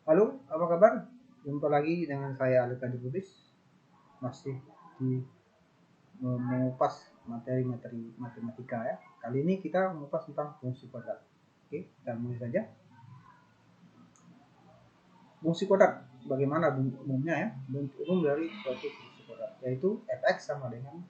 Halo, apa kabar? Jumpa lagi dengan saya Alif Adi Bubis, masih di mengupas materi-materi matematika ya. Kali ini kita mengupas tentang fungsi kuadrat. Oke, kita mulai saja. Fungsi kuadrat, bagaimana bentuk umumnya ya? Bentuk umum dari suatu fungsi kuadrat, yaitu fx sama dengan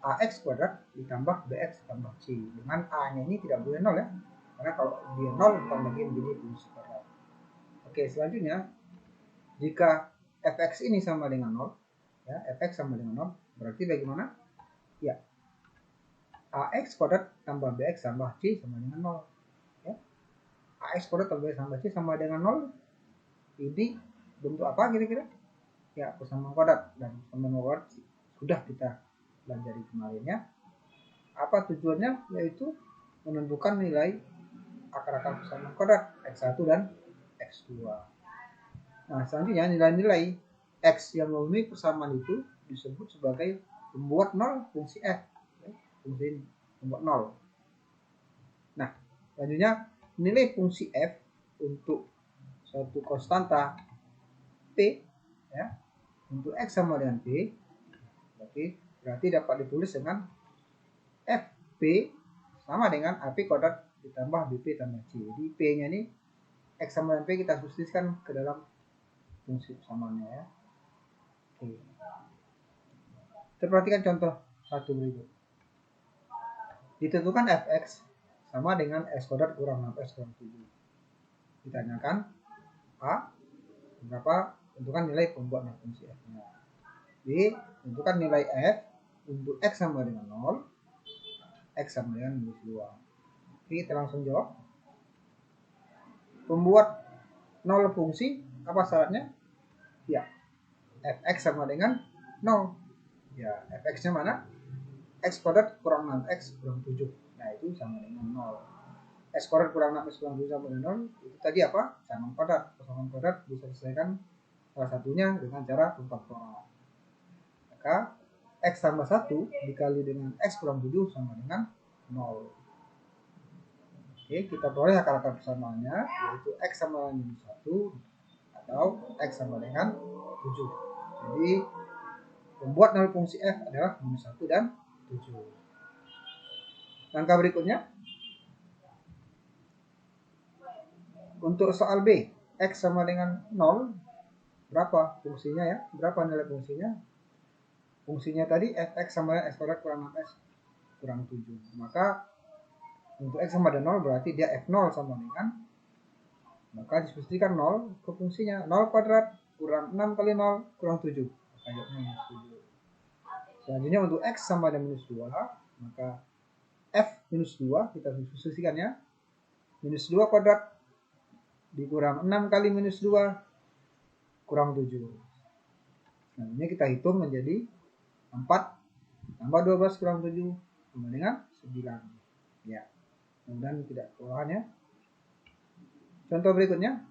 ax kuadrat ditambah bx tambah c. Dengan a-nya ini tidak boleh nol ya, karena kalau dia nol bukan lagi menjadi fungsi kuadrat. Oke, selanjutnya jika fx ini sama dengan 0, ya, fx sama dengan 0, berarti bagaimana? Ya, ax kuadrat tambah bx tambah c sama dengan 0. Ya. Ax kuadrat tambah bx tambah c sama dengan 0. Ini bentuk apa kira-kira? Ya, persamaan kuadrat. Dan persamaan kuadrat sudah kita pelajari kemarin ya. Apa tujuannya? Yaitu menentukan nilai akar-akar persamaan kuadrat x1 dan x2. Nah, selanjutnya nilai-nilai x yang memenuhi persamaan itu disebut sebagai pembuat 0 fungsi f. Fungsi pembuat 0. Nah, selanjutnya nilai fungsi f untuk suatu konstanta p ya, untuk x sama dengan p, berarti dapat ditulis dengan fp sama dengan ap kuadrat ditambah bp tambah c. Jadi p-nya ini x sama dengan p kita substitusikan ke dalam fungsi persamaannya ya. Oke. Kita perhatikan contoh satu berikut. Ditentukan fx sama dengan x kuadrat kurang 6x kurang 7. Ditanyakan a berapa, tentukan nilai pembuat fungsi f-nya. B, tentukan nilai f untuk x sama dengan 0, x sama dengan minus 2. Oke, kita langsung jawab. Pembuat 0 fungsi, apa syaratnya? Ya, fx sama dengan 0. Ya, fx-nya mana? X kuadrat kurang 6x kurang 7. Nah, itu sama dengan 0. X kuadrat kurang 6x kurang 7 sama dengan 0. Itu tadi apa? Persamaan kuadrat. Persamaan kuadrat bisa diselesaikan salah satunya dengan cara empat pola. Maka x tambah 1 dikali dengan x kurang 7 sama dengan 0. Oke, kita peroleh akar-akar persamaannya, yaitu x sama dengan minus 1 atau x sama dengan 7. Jadi pembuat 0 fungsi f adalah minus 1 dan 7. Langkah berikutnya, untuk soal B, x sama dengan 0, berapa fungsinya ya? Berapa nilai fungsinya? Fungsinya tadi fx sama dengan x kuadrat kurang 6x kurang 7. Maka untuk x sama dengan 0 berarti dia f0 sama dengan, maka disubstitusikan 0 ke fungsinya. 0 kuadrat kurang 6 kali 0 kurang 7. Maka jawabnya minus 7. Selanjutnya untuk x sama dengan minus 2, maka f minus 2 kita substitusikan ya. Minus 2 kuadrat dikurang 6 kali minus 2 kurang 7. Selanjutnya kita hitung menjadi 4 tambah 12 kurang 7 sama dengan 9. Ya, kemudian tidak kelurahan ya. Contoh berikutnya,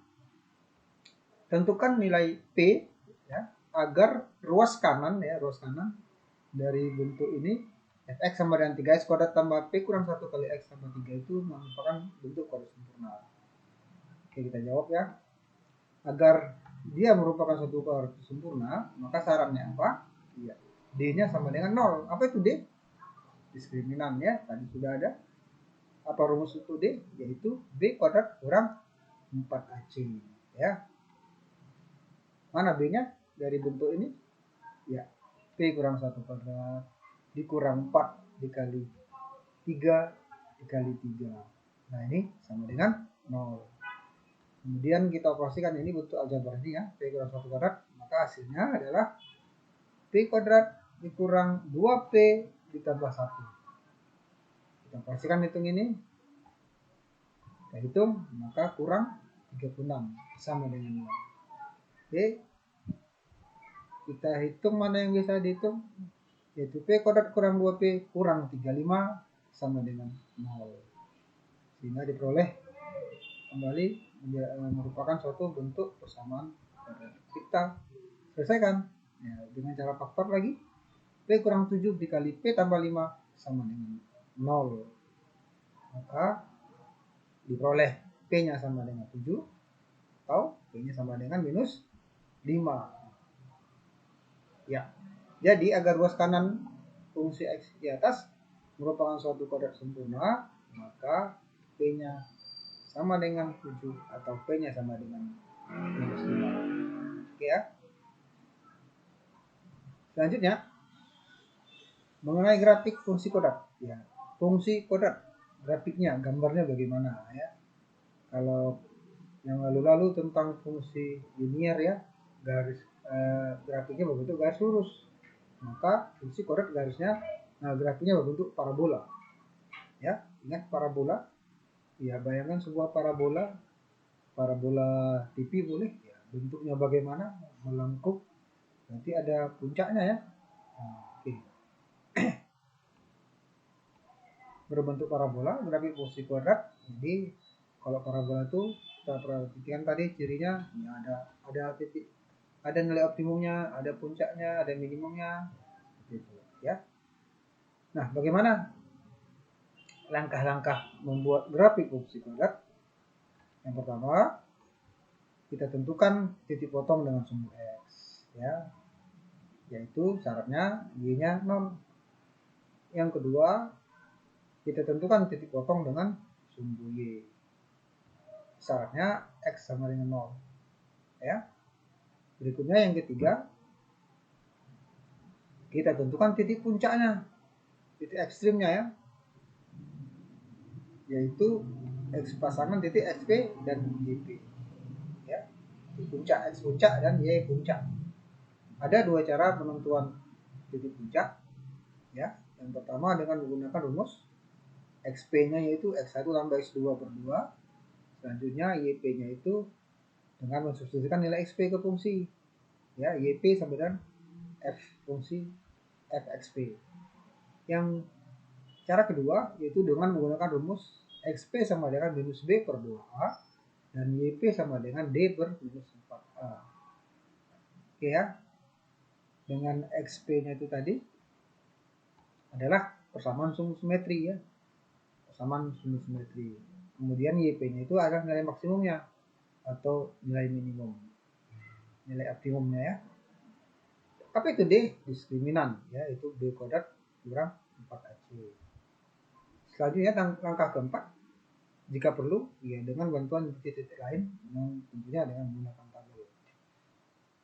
tentukan nilai P ya, agar ruas kanan dari bentuk ini fx sama dengan 3x kuadrat tambah P kurang 1 kali x tambah 3 itu merupakan bentuk kuadrat sempurna. Oke, kita jawab ya. Agar dia merupakan suatu kuadrat sempurna, maka syaratnya apa? Ya, D-nya sama dengan 0. Apa itu D? Diskriminan ya, tadi sudah ada. Apa rumus untuk D? Yaitu B kuadrat kurang 4AC ya. Mana B-nya dari bentuk ini? Ya, P kurang 1 kuadrat dikurang 4 dikali 3 dikali 3. Nah, ini sama dengan 0. Kemudian kita operasikan ini bentuk aljabar ini ya, P kurang 1 kuadrat, maka hasilnya adalah P kuadrat dikurang 2P ditambah 1. Kita operasikan hitung ini. Kita hitung, maka kurang 36 sama dengan 0. Oke. Kita hitung mana yang bisa dihitung, yaitu P kuadrat kurang 2P kurang 35 sama dengan 0. Sehingga diperoleh kembali merupakan suatu bentuk persamaan kuadrat. Kita selesaikan ya, dengan cara faktor lagi. P kurang 7 dikali P tambah 5 sama dengan 0. Maka diperoleh P-nya sama dengan 7 atau P-nya sama dengan minus 5. Ya, jadi agar ruas kanan fungsi X di atas merupakan suatu kodrat sempurna, maka P-nya sama dengan 7 atau P-nya sama dengan minus 5. Oke ya. Selanjutnya, mengenai grafik fungsi kodrat. Ya, fungsi kodrat, grafiknya, gambarnya bagaimana ya. Kalau yang lalu-lalu tentang fungsi linear ya, garis grafiknya berbentuk garis lurus. Maka fungsi kodrat garisnya, grafiknya berbentuk parabola. Ya, ingat parabola? Ya, bayangkan sebuah parabola TV boleh. Ya, bentuknya bagaimana? Melengkung. Nanti ada puncaknya ya. Oke. Berbentuk parabola, grafik fungsi kodrat. Jadi kalau parabola itu kita perhatikan tadi cirinya, ya ada titik, ada nilai optimumnya, ada puncaknya, ada minimumnya, gitu ya. Nah, bagaimana langkah-langkah membuat grafik fungsi kodrat? Yang pertama, kita tentukan titik potong dengan sumbu X, ya, yaitu syaratnya y-nya 0. Yang kedua, kita tentukan titik potong dengan sumbu y, syaratnya X sama dengan 0. Ya. Berikutnya yang ketiga, kita tentukan titik puncaknya, titik ekstrimnya ya, yaitu X pasangan titik XP dan YP. Ya. Puncak X puncak dan Y puncak. Ada dua cara penentuan titik puncak. Ya. Yang pertama dengan menggunakan rumus XP-nya yaitu X1 tambah X2 per 2. Selanjutnya YP-nya itu dengan mensubstitusikan nilai XP ke fungsi. Ya, YP sama dengan F fungsi FXP. Yang cara kedua yaitu dengan menggunakan rumus XP sama dengan minus B per 2A dan YP sama dengan D per minus 4A. Oke ya. Dengan XP-nya itu tadi adalah persamaan sumbu simetri ya. Persamaan sumbu simetri. Kemudian YP-nya itu adalah nilai maksimumnya atau nilai minimum. Nilai optimumnya ya. Apa itu D? Diskriminan ya, itu B kodrat kurang 4AC. Selanjutnya langkah keempat, jika perlu ya dengan bantuan titik-titik lain, tentunya dengan menggunakan tabel.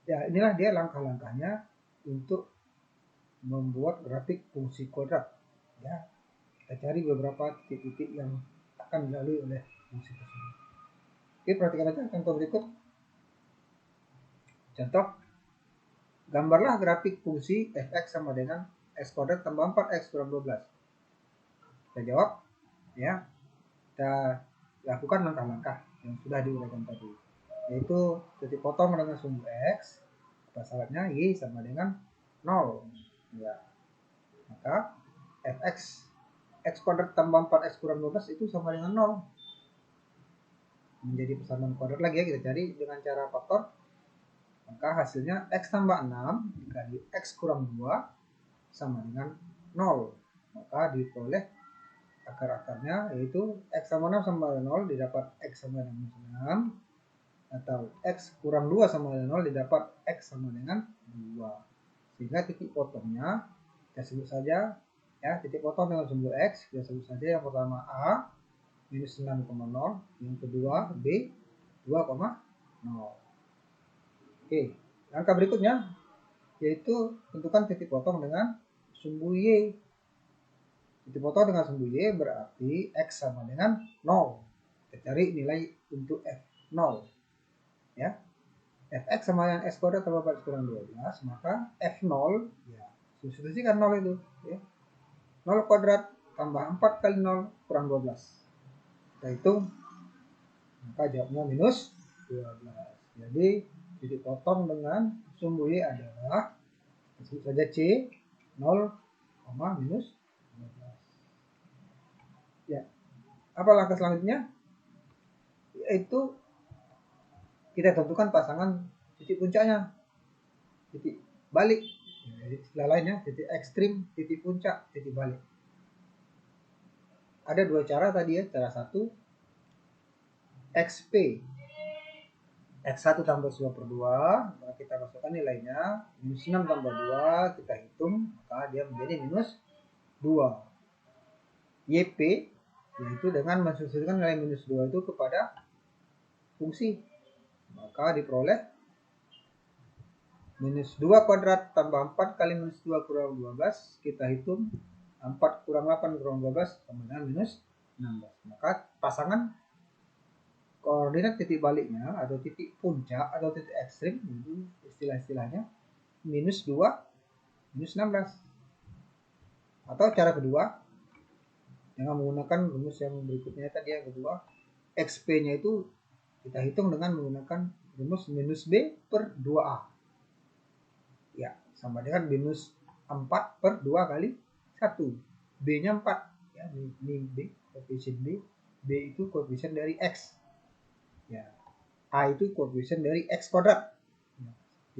Ya, inilah dia langkah-langkahnya untuk membuat grafik fungsi kodrat. Ya, kita cari beberapa titik-titik yang akan dilalui oleh fungsi tersebut. Oke, perhatikan aja contoh berikut. Contoh, gambarlah grafik fungsi fx sama dengan x kodrat tambah 4x kurang 12. Kita jawab ya, kita lakukan langkah-langkah yang sudah diuraikan tadi, yaitu titik potong dengan sumbu x, syaratnya y sama dengan 0 ya, maka fx x kuadrat tambah 4x kurang 12 itu sama dengan 0. Menjadi persamaan kuadrat lagi ya, kita cari dengan cara faktor. Maka hasilnya x tambah 6 dikali x kurang 2 sama dengan 0. Maka diperoleh akar-akarnya yaitu x sama 6 sama dengan 0 didapat x sama dengan 6, atau x kurang 2 sama dengan 0 didapat x sama dengan 2. Sehingga titik potongnya kita sebut saja ya, titik potong dengan sumbu x kita sebut saja yang pertama A minus 6,0, yang kedua B 2,0. Oke, langkah berikutnya yaitu tentukan titik potong dengan sumbu y. Titik potong dengan sumbu y berarti x sama dengan 0. Kita cari nilai untuk f0 ya. Fx sama dengan x kuadrat tambah 4x kurang 12, maka f0 ya substitusikan 0 itu ya. 0 kuadrat tambah 4 kali 0 kurang 12. Kita hitung, maka jawabnya minus 12. Jadi titik potong dengan sumbu y adalah, sebut saja C 0, minus 12. Ya. Apa langkah selanjutnya? Yaitu kita tentukan pasangan titik puncaknya, titik balik. Jadi istilah lainnya titik ekstrim, titik puncak, titik balik. Ada dua cara tadi ya. Cara satu XP X1 tambah 2 per 2, maka kita masukkan nilainya, minus 6 tambah 2, kita hitung, maka dia menjadi minus 2. YP, yaitu dengan mensusunkan nilai minus 2 itu kepada fungsi, maka diperoleh minus 2 kuadrat tambah 4 kali minus 2 kurang 12, kita hitung 4 kurang 8 kurang 12 sama dengan minus 16. Maka pasangan koordinat titik baliknya atau titik puncak atau titik ekstrim itu istilah-istilahnya minus 2 minus 16. Atau cara kedua dengan menggunakan rumus yang berikutnya tadi, yang kedua, XP-nya itu kita hitung dengan menggunakan rumus minus B per 2A. Ya, sama dengan minus 4 per 2 kali 1. B-nya 4. Ya, ini B, koefisien B. B itu koefisien dari X. Ya, A itu koefisien dari X kuadrat. Ya,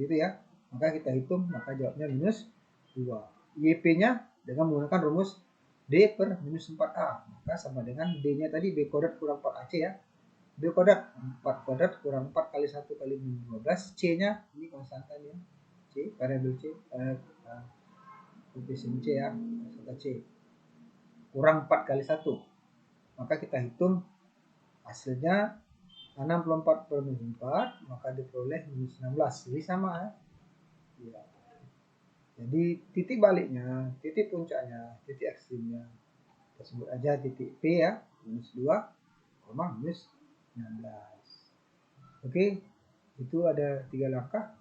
gitu ya. Maka kita hitung, maka jawabnya minus 2. YP-nya dengan menggunakan rumus D per minus 4A. Maka sama dengan D-nya tadi B kuadrat kurang 4AC ya. B kuadrat 4 kuadrat kurang 4 kali 1 kali minus 12. C-nya ini konstanta ya. C, variabel C. Koefisien C ya. Konstanta C. Kurang 4 kali 1. Maka kita hitung hasilnya 64 per minus 4, maka diperoleh minus 16. Jadi sama ya. Ya. Jadi titik baliknya, titik puncaknya, titik ekstrimnya kita sebut aja titik P ya, minus 2, minus 16. Oke, itu ada 3 langkah.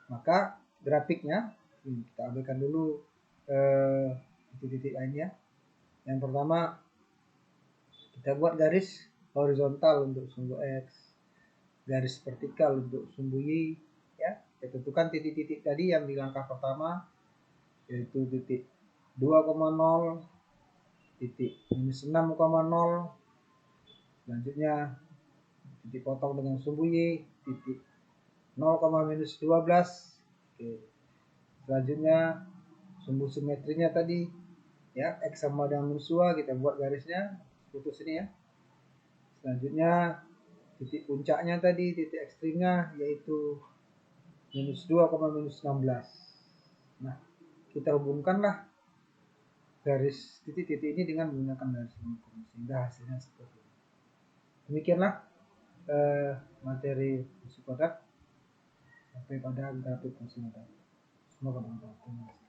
Maka grafiknya kita abaikan dulu titik-titik lainnya. Yang pertama, kita buat garis horizontal untuk sumbu X, garis vertikal untuk sumbu Y ya. Kita tentukan titik-titik tadi yang di langkah pertama, yaitu titik 2,0, titik minus 6,0, selanjutnya titik potong dengan sumbu Y, titik 0, minus 12. Oke. Selanjutnya sumbu simetrinya tadi ya, X sama dengan minus 2, kita buat garisnya putus ini ya. Selanjutnya titik puncaknya tadi, titik ekstrimnya yaitu minus 2, minus 16. Nah, kita hubungkanlah garis titik-titik ini dengan menggunakan garis lingkup sehingga hasilnya seperti ini. Demikianlah materi fungsi kuadrat sampai pada grafik fungsi kuadrat. Semoga bermanfaat.